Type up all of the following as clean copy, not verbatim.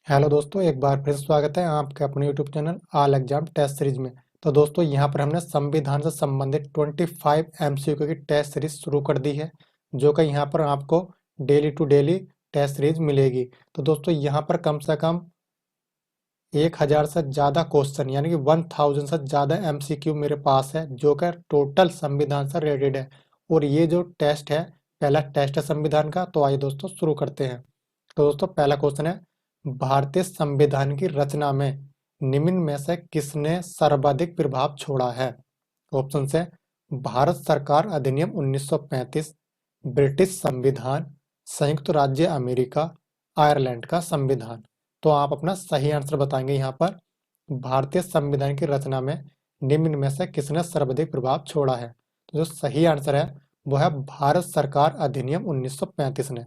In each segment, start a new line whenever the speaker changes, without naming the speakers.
Hello दोस्तों, एक बार फिर स्वागत है आपके अपने YouTube channel all exam test series में। तो दोस्तों, यहाँ पर हमने संविधान से संबंधित 25 एमसीक्यू की टेस्ट सीरीज शुरू कर दी है, जो कि यहाँ पर आपको daily to daily test series मिलेगी। तो दोस्तों, यहाँ पर कम से कम 1000 से ज़्यादा क्वेश्चन यानी कि 1000 से ज़्यादा एमसीक्यू मेरे पास है, जो कि टोटल संविधान से रिलेटेड है। और ये जो टेस्ट है, पहला टेस्ट है संविधान का। तो आइए दोस्तों शुरू करते हैं। तो दोस्तों, पहला क्वेश्चन है, भारतीय संविधान की रचना में निम्न में से किसने सर्वाधिक प्रभाव छोड़ा है? ऑप्शन है भारत सरकार अधिनियम 1935, ब्रिटिश संविधान, संयुक्त राज्य अमेरिका, आयरलैंड का संविधान। तो आप अपना सही आंसर बताएंगे। यहाँ पर भारतीय संविधान की रचना में निम्न में से किसने सर्वाधिक प्रभाव छोड़ा है? तो जो सही आंसर है वो है भारत सरकार अधिनियम 1935 ने।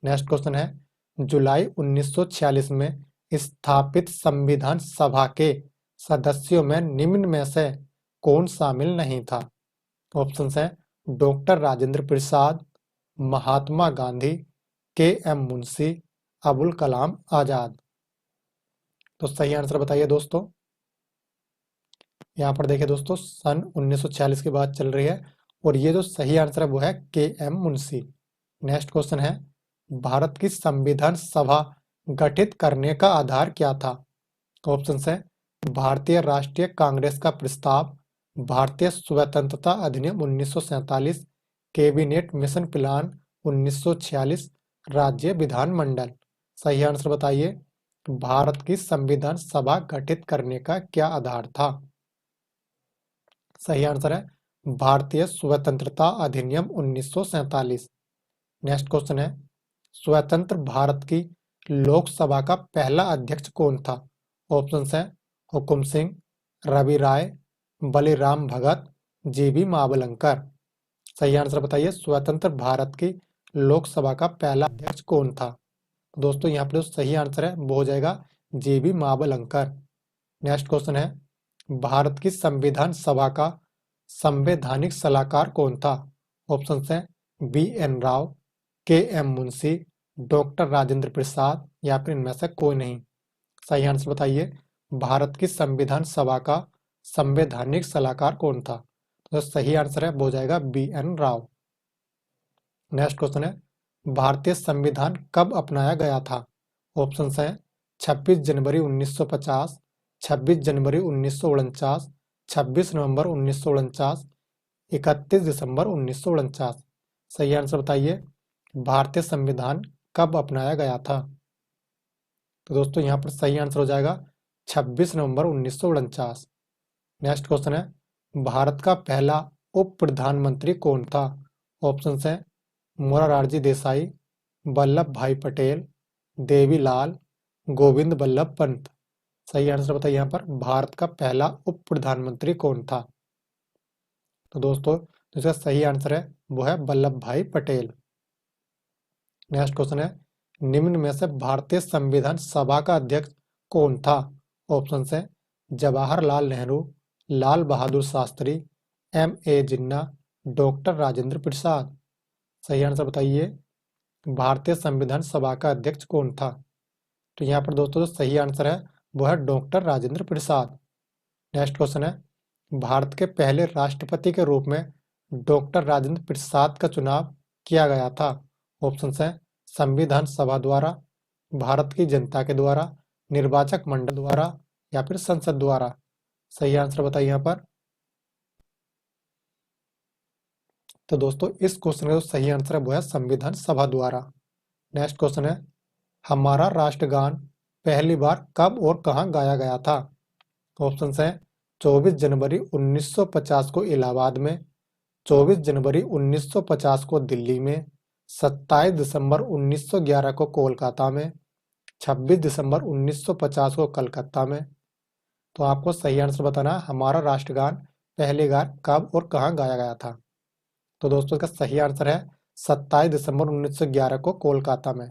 नेक्स्ट क्वेश्चन है, जुलाई 1946 में स्थापित संविधान सभा के सदस्यों में निम्न में से कौन शामिल नहीं था? ऑप्शन है डॉक्टर राजेंद्र प्रसाद, महात्मा गांधी, के एम मुंशी, अबुल कलाम आजाद। तो सही आंसर बताइए दोस्तों। यहाँ पर देखिए दोस्तों, सन 1946 की बात चल रही है और ये जो सही आंसर है वो है के एम मुंशी। नेक्स्ट क्वेश्चन है, भारत की संविधान सभा गठित करने का आधार क्या था? ऑप्शन है भारतीय राष्ट्रीय कांग्रेस का प्रस्ताव, भारतीय स्वतंत्रता अधिनियम 1947, कैबिनेट मिशन प्लान 1946, राज्य विधानमंडल। सही आंसर बताइए, भारत की संविधान सभा गठित करने का क्या आधार था? सही आंसर है भारतीय स्वतंत्रता अधिनियम 1947। नेक्स्ट क्वेश्चन है, स्वतंत्र भारत की लोकसभा का पहला अध्यक्ष कौन था? ऑप्शन है हुकुम सिंह, रवि राय, बलिराम भगत, जीबी मावलंकर। सही आंसर बताइए, स्वतंत्र भारत की लोकसभा का पहला अध्यक्ष कौन था? दोस्तों, यहाँ पर जो सही आंसर है वो हो जाएगा जीबी मावलंकर। नेक्स्ट क्वेश्चन है, भारत की संविधान सभा का संवैधानिक सलाहकार कौन था? ऑप्शन है बी एन राव, के एम मुंशी, डॉक्टर राजेंद्र प्रसाद या फिर इनमें से कोई नहीं। सही आंसर बताइए, भारत की संविधान सभा का संवैधानिक सलाहकार कौन था? तो सही आंसर है वो हो जाएगा B N Rao. Next question है, भारतीय संविधान कब अपनाया गया था? ऑप्शन है 26 जनवरी 1950, 26 जनवरी 1949, 26 नवंबर 1949, 31 दिसंबर 1949। सही आंसर बताइए, भारतीय संविधान कब अपनाया गया था? तो दोस्तों, यहाँ पर सही आंसर हो जाएगा 26 नवंबर 1949। नेक्स्ट क्वेश्चन है, भारत का पहला उप प्रधानमंत्री कौन था? ऑप्शन है मोरारजी देसाई, वल्लभ भाई पटेल, देवीलाल, गोविंद बल्लभ पंत। सही आंसर बताइए, यहाँ पर भारत का पहला उप प्रधानमंत्री कौन था? तो दोस्तों, इसका सही आंसर है वो है वल्लभ भाई पटेल। नेक्स्ट क्वेश्चन है, निम्न में से भारतीय संविधान सभा का अध्यक्ष कौन था? ऑप्शन है Jawaharlal Nehru, Lal Bahadur Shastri, M A Jinnah, doctor Rajendra Prasad. सही आंसर बताइए, भारतीय संविधान सभा का अध्यक्ष कौन था? तो यहाँ पर दोस्तों जो सही आंसर है वो है डॉक्टर राजेंद्र प्रसाद। नेक्स्ट क्वेश्चन है, भारत के पहले राष्ट्रपति के रूप में डॉक्टर राजेंद्र प्रसाद का चुनाव किया गया था? ऑप्शन है संविधान सभा द्वारा, भारत की जनता के द्वारा, निर्वाचक मंडल द्वारा या फिर संसद द्वारा। सही आंसर बताइए यहाँ पर। तो दोस्तों, इस क्वेश्चन का जो सही आंसर है वो है संविधान सभा द्वारा। नेक्स्ट क्वेश्चन है, हमारा राष्ट्रगान पहली बार कब और कहाँ गाया गया था? ऑप्शन है 24 जनवरी 1950 को इलाहाबाद में, 24 जनवरी 1950 को दिल्ली में, 27 दिसंबर 1911 को कोलकाता में, 26 दिसंबर 1950 को कलकत्ता में। तो आपको सही आंसर बताना है, हमारा राष्ट्रगान पहली बार कब और कहाँ गाया गया था? तो दोस्तों, इसका सही आंसर है 27 दिसंबर 1911 को कोलकाता में।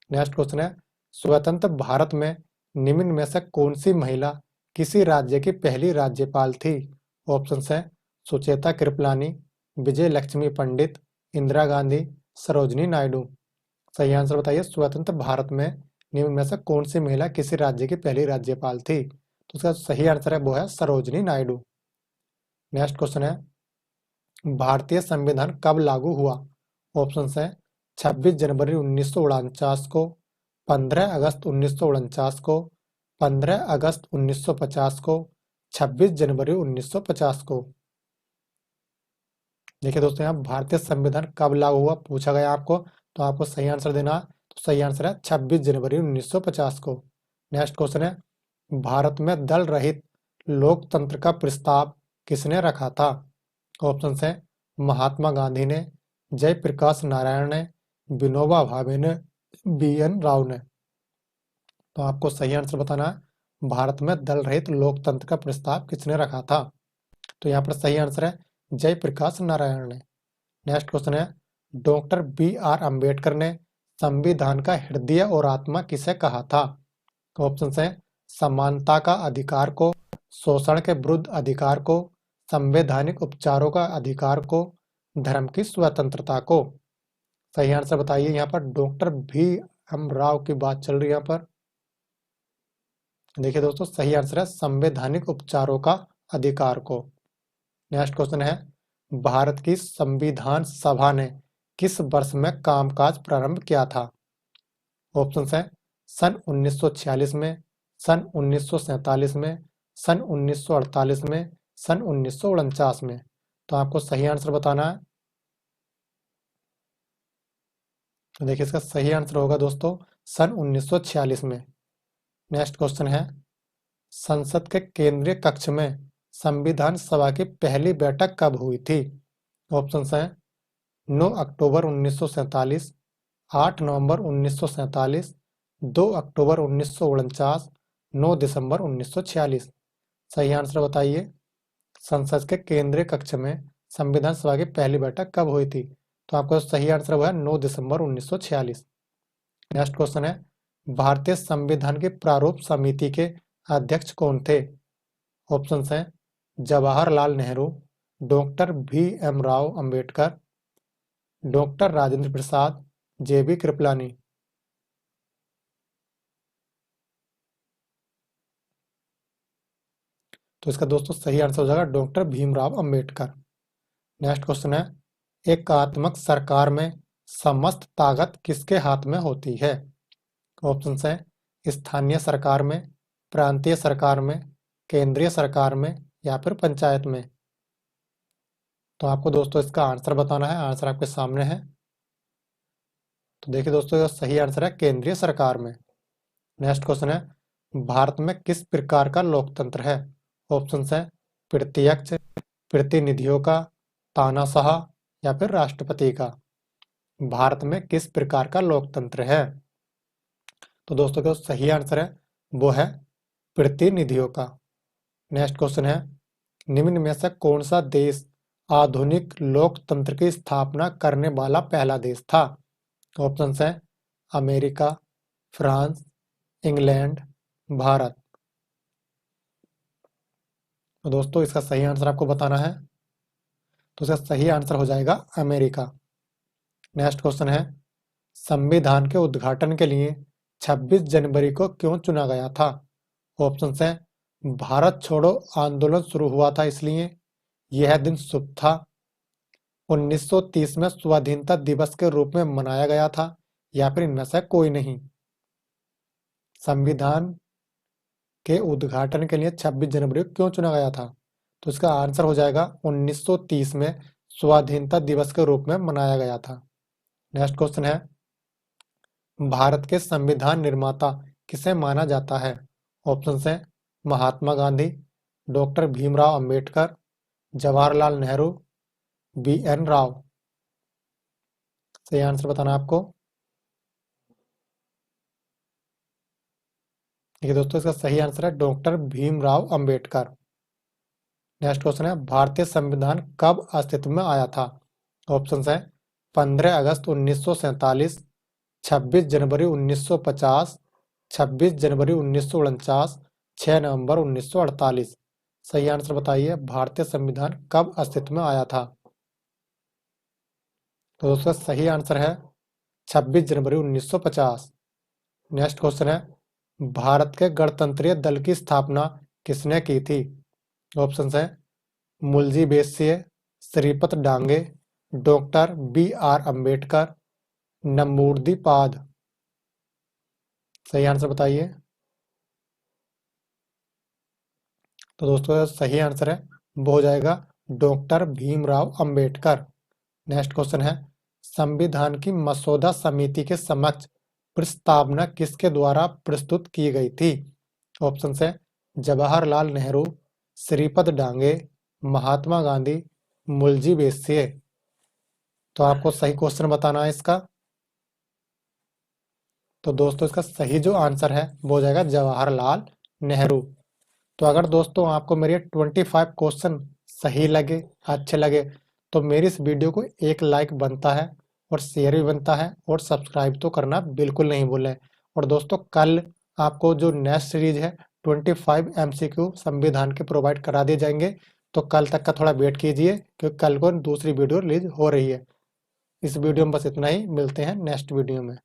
नेक्स्ट क्वेश्चन है, स्वतंत्र भारत में निम्न में से कौन सी महिला किसी राज्य की पहली राज्यपाल थी? ऑप्शन है सुचेता कृपलानी, विजय लक्ष्मी पंडित, इंदिरा गांधी, सरोजनी नायडू। सही आंसर बताइए, स्वतंत्र भारत में निम्न में से कौन सी महिला किसी राज्य की पहली राज्यपाल थी? तो इसका सही आंसर है वो है सरोजनी नायडू। नेक्स्ट क्वेश्चन है, भारतीय संविधान कब लागू हुआ? ऑप्शन है 26 जनवरी 1949 को, 15 अगस्त 1949 को, 15 अगस्त 1950 को, 26 जनवरी 1950 को। देखिए दोस्तों, यहाँ भारतीय संविधान कब लागू हुआ पूछा गया आपको, तो आपको सही आंसर देना है। तो सही आंसर है 26 जनवरी 1950 को। नेक्स्ट क्वेश्चन है, भारत में दल रहित लोकतंत्र का प्रस्ताव किसने रखा था? ऑप्शन है महात्मा गांधी ने, जयप्रकाश नारायण ने, विनोबा भावे ने, बी.एन. राव ने। तो आपको सही आंसर बताना है, भारत में दल रहित लोकतंत्र का प्रस्ताव किसने रखा था? तो यहाँ पर सही आंसर है जयप्रकाश नारायण ने। नेक्स्ट क्वेश्चन है, डॉक्टर बी.आर. अम्बेडकर ने संविधान का हृदय और आत्मा किसे कहा था? ऑप्शन है समानता का अधिकार को, शोषण के विरुद्ध अधिकार को, संवैधानिक उपचारों का अधिकार को, धर्म की स्वतंत्रता को। सही आंसर बताइए। यहाँ पर डॉक्टर भीम राव की बात चल रही है। यहाँ पर देखिए दोस्तों, सही आंसर है संवैधानिक उपचारों का अधिकार को। नेक्स्ट क्वेश्चन है, भारत की संविधान सभा ने किस वर्ष में कामकाज प्रारंभ किया था? ऑप्शन है सन 1946 में, सन 1947 में, सन 1948 में, सन 1949 में। तो आपको सही आंसर बताना है। तो देखिए, इसका सही आंसर होगा दोस्तों सन 1946 में। नेक्स्ट क्वेश्चन है, संसद के केंद्रीय कक्ष में संविधान सभा की पहली बैठक कब हुई थी? ऑप्शन है 9 अक्टूबर 1947, 8 नवंबर 1947, 2 अक्टूबर 1949, 9 दिसंबर 1946। सही आंसर बताइए। संसद के केंद्रीय कक्ष में संविधान सभा की पहली बैठक कब हुई थी? तो आपका सही आंसर हुआ 9 दिसंबर 1946। नेक्स्ट क्वेश्चन है, भारतीय संविधान की प्रारूप समिति के अध्यक्ष कौन थे? ऑप्शन हैं Jawaharlal Nehru, doctor B M. Rao Ambedkar, doctor Rajendra Prasad, J B. Kripalani. तो इसका दोस्तों सही आंसर हो जाएगा doctor Bhimrao Ambedkar. Next question है, एकात्मक सरकार में समस्त ताकत किसके हाथ में होती है? ऑप्शन है स्थानीय सरकार में, प्रांतीय सरकार में, केंद्रीय सरकार में, या फिर पंचायत में। तो आपको दोस्तों इसका आंसर बताना है। आंसर आपके सामने है। तो देखिए दोस्तों, सही आंसर है केंद्रीय सरकार में। नेक्स्ट क्वेश्चन है, भारत में किस प्रकार का लोकतंत्र है? ऑप्शन है प्रत्यक्ष, प्रतिनिधियों का, तानाशाह, या फिर राष्ट्रपति का। भारत में किस प्रकार का लोकतंत्र है? तो दोस्तों जो सही आंसर है वो है प्रतिनिधियों का। नेक्स्ट क्वेश्चन है, निम्न में से कौन सा देश आधुनिक लोकतंत्र की स्थापना करने वाला पहला देश था? ऑप्शन है अमेरिका, फ्रांस, इंग्लैंड, भारत। तो दोस्तों इसका सही आंसर आपको बताना है। तो इसका सही आंसर हो जाएगा अमेरिका। नेक्स्ट क्वेश्चन है, संविधान के उद्घाटन के लिए 26 जनवरी को क्यों चुना गया था? ऑप्शन है भारत छोड़ो आंदोलन शुरू हुआ था इसलिए, यह दिन शुभ था, 1930 में स्वाधीनता दिवस के रूप में मनाया गया था, या फिर इनमें से कोई नहीं। संविधान के उद्घाटन के लिए 26 जनवरी को क्यों चुना गया था? तो इसका आंसर हो जाएगा 1930 में स्वाधीनता दिवस के रूप में मनाया गया था। नेक्स्ट क्वेश्चन है, भारत के संविधान निर्माता किसे माना जाता है? ऑप्शन है महात्मा गांधी, डॉक्टर भीमराव अंबेडकर, जवाहरलाल नेहरू, बी.एन. राव। सही आंसर बताना आपको। देखिए दोस्तों, इसका सही आंसर है doctor Bhimrao Ambedkar. Next question है, भारतीय संविधान कब अस्तित्व में आया था? ऑप्शन है 15 अगस्त 1947, 26 जनवरी 1950, 26 जनवरी 1949, 6 नवंबर 1948। सही आंसर बताइए, भारतीय संविधान कब अस्तित्व में आया था? तो दोस्तों सही आंसर है 26 जनवरी 1950। नेक्स्ट क्वेश्चन है, भारत के गणतंत्रीय दल की स्थापना किसने की थी? ऑप्शंस है मुलजी वेश्य, श्रीपत डांगे, डॉक्टर B.R. अम्बेडकर, नमूर्दी पाद। सही आंसर बताइए। तो दोस्तों सही आंसर है वो हो जाएगा doctor Bhimrao Ambedkar. Next question है, संविधान की मसौदा समिति के समक्ष प्रस्तावना किसके द्वारा प्रस्तुत की गई थी? ऑप्शन है जवाहरलाल नेहरू, श्रीपत डांगे, महात्मा गांधी, मुलजी वेश्य। तो आपको सही क्वेश्चन बताना है इसका। तो दोस्तों इसका सही जो आंसर है वो हो जाएगा जवाहरलाल नेहरू। तो अगर दोस्तों आपको मेरे 25 क्वेश्चन सही लगे, अच्छे लगे, तो मेरी इस वीडियो को एक लाइक बनता है और शेयर भी बनता है और सब्सक्राइब तो करना बिल्कुल नहीं भूलें। और दोस्तों कल आपको जो नेक्स्ट सीरीज है 25 MCQ संविधान के प्रोवाइड करा दिए जाएंगे। तो कल तक का थोड़ा वेट कीजिए क्योंकि कल को दूसरी वीडियो रिलीज हो रही है। इस वीडियो में बस इतना ही, मिलते हैं नेक्स्ट वीडियो में।